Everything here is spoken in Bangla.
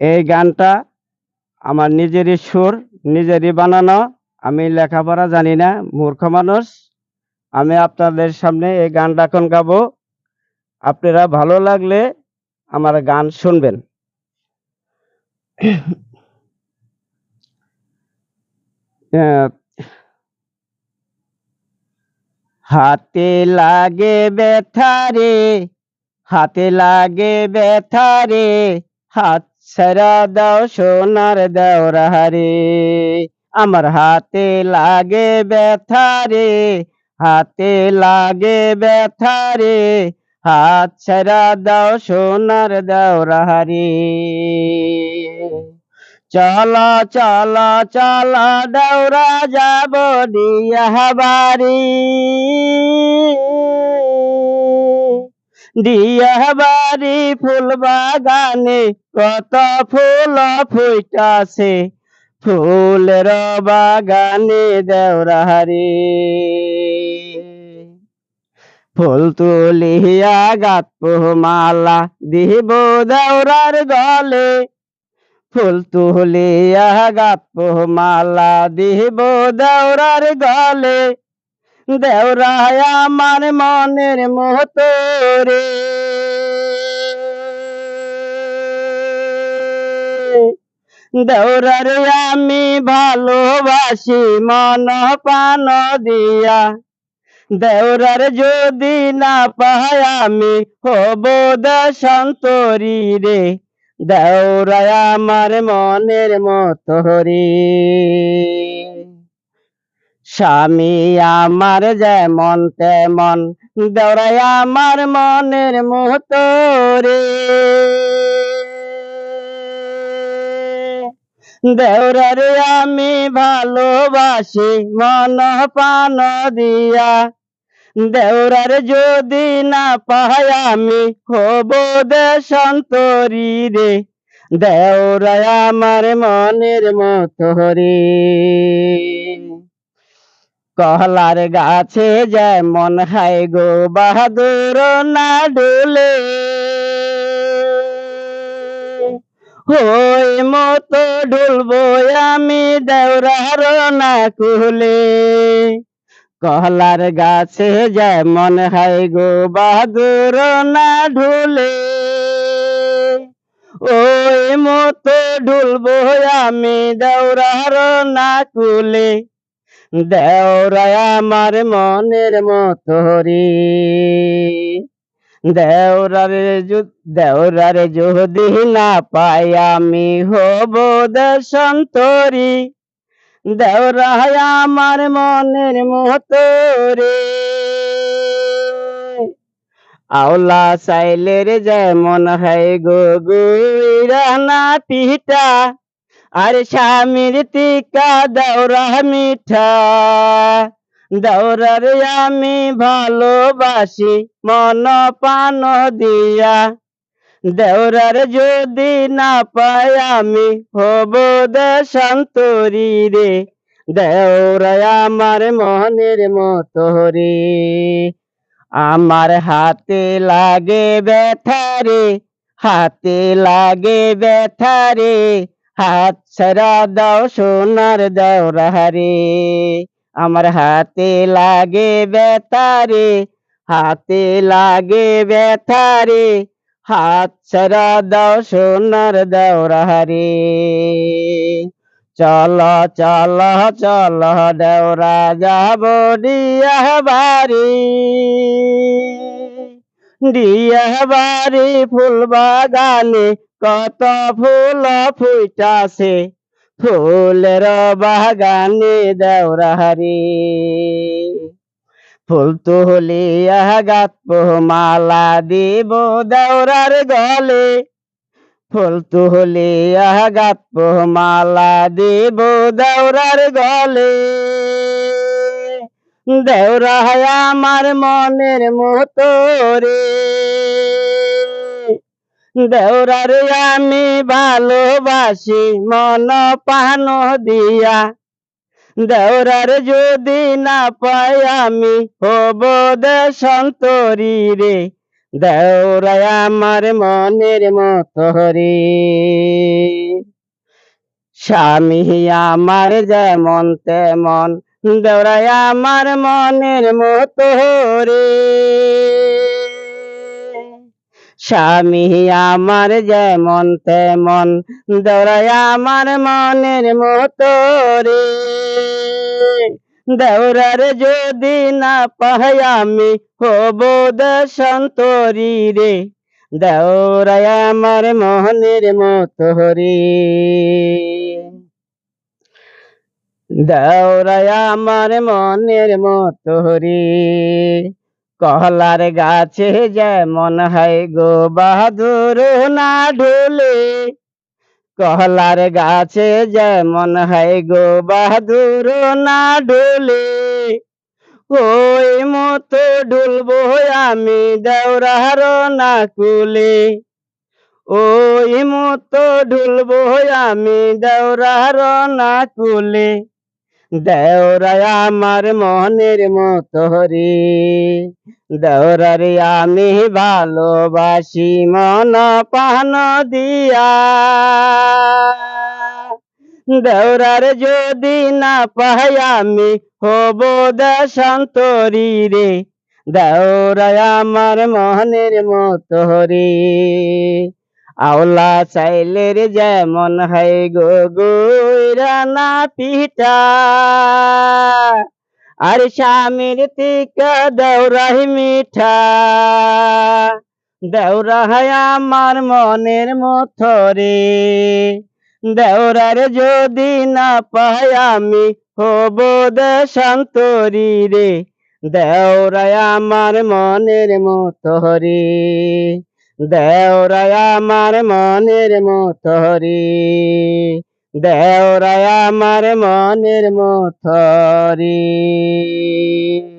এই গানটা আমার নিজেরই সুর, নিজেরই বানানো। আমি লেখাপড়া জানি না, মূর্খ মানুষ। আমি আপনাদের সামনে এই গানটা এখন গাবো। আপনারা ভালো লাগলে আমার গান শুনবেন। আহ, হাতে লাগে ব্যথা রে, হাতে লাগে ব্যথা রে, হাত ছেড়া দাও সোনার দেওরা রে। আমার হাতে লাগে ব্যথা রে, হাতে লাগে ব্যথা রে, হাত ছেড়া দাও সোনার দেওরা রে। চলো চলো চলো দেওরা যাব দিয়া বাড়ি, দিয়া বাড়ি ফুল বাগানে কত ফুল ফুইটাছে, ফুলের বাগানে দেওরা রে। ফুল তুলিয়া গাঁথবো মালা দিব দেওরার গলে, ফুল তুলিয়া গাঁথবো মালা দিব দেওরার গলে। দেওরায় আমার মনের মতো রে, দেওরারে আমি ভালোবাসি মন প্রাণ দিয়া। দেওরার যদি না পাই আমি হব দেশান্তরী রে, দেওরায় আমার মনের মতো রে। স্বামী আমার যেমন তেমন, দেওরায় আমার মনের মতো রে। দেওরারে আমি ভালোবাসি মন প্রাণ দিয়া। দেওরার যদি না পাই আমি হব দেশান্তরী রে, দেওরায় আমার মনের মতো রে। কহলার গাছে যেমন হাই গো বাহাদুর না ডুলে, ওই মতো ডুলবো আমি দেওরার না কুলে। কহলার গাছে যেমন হাই গো বাহাদুর না ঢুলে, ওই মতো ডুলবো আমি দেওরার না কুলে। দেওরায় আমার মনের মতো রে, দেওরারে যদি না পাই আমি হব দেশান্তরী, দেওরায় আমার মনের মতো রে। আওলা চাইলের যেমন হয় গো গুইরা না পিঠা, আর স্বামীর টিকা দেওরা মিঠা। দেওরারে আমি ভালোবাসি মন প্রাণ দিয়া। দেওরার যদি না পাই আমি হব দেশান্তরী রে, দেওরায় আমার মনের মতো রে। আমার হাতে লাগে ব্যথা রে, হাতে লাগে ব্যথা রে, হাত ছেড়া দাও সোনার দেওরা রে। আমার হাতে লাগে ব্যথা রে, হাতে লাগে ব্যথা রে, হাত ছেড়া দাও সোনার দেওরা রে। চলো চলো চলো দেওরা যাব দিয়া বাড়ি, দিয়া বাড়ি ফুল বাগানে কত ফুল ফুইটাছে, ফুলের বাগানে দেওরা রে। ফুল তুলিয়া গাঁথবো মালা দিব দেওরার গলে, ফুল তুলিয়া গাঁথবো মালা দিব দেওরার গলে। দেওরায় আমার মনের মতো রে, দেওরারে আমি ভালোবাসি মন প্রাণ দিয়া। দেওরার যদি না পাই আমি হব দেশান্তরী রে, দেওরায় আমার মনের মতো রে। স্বামী আমার যেমন তেমন, দেওরাই আমার মনের মতো রে। স্বামী আমার যেমন তেমন, দেওরাই আমার মনের মতো রে। দেওরার যদি না পাই আমি হব দেশান্তরী রে। দেওরাই আমার মনের মতো রে। দেওরাই আমার মনের মতো রে। কহলার গাছে যেমন হয় গো বাহাদুর না ঢোলে, কহলার গাছে যেমন হয় গো বাহাদুর না ঢোলে, ওই মতো ঢুলবো আমি দেওরার না কুলে। ওই মতো ঢুলবো আমি দেওরার না কুলে। দেওরাই আমার মনের মতো রে। দেওরারে আমি ভালোবাসি মন প্রাণ দিয়া। দেওরার যদি না পাই আমি হব দেশান্তরী রে। দেওরাই আমার মনের মতো রে। আওলা চাইলের যেমন হয় গো গুইরা না পিঠা, আর স্বামীর টিকা দেওরাই মিঠা। দেওরাই আমার মনের মতো রে। দেওরার যদি না পাই আমি হব দেশান্তরী রে। দেওরাই আমার মনের মতো রে। দেওরাই আমার মনের মতো রে। দেওরাই আমার মনের মতো রে।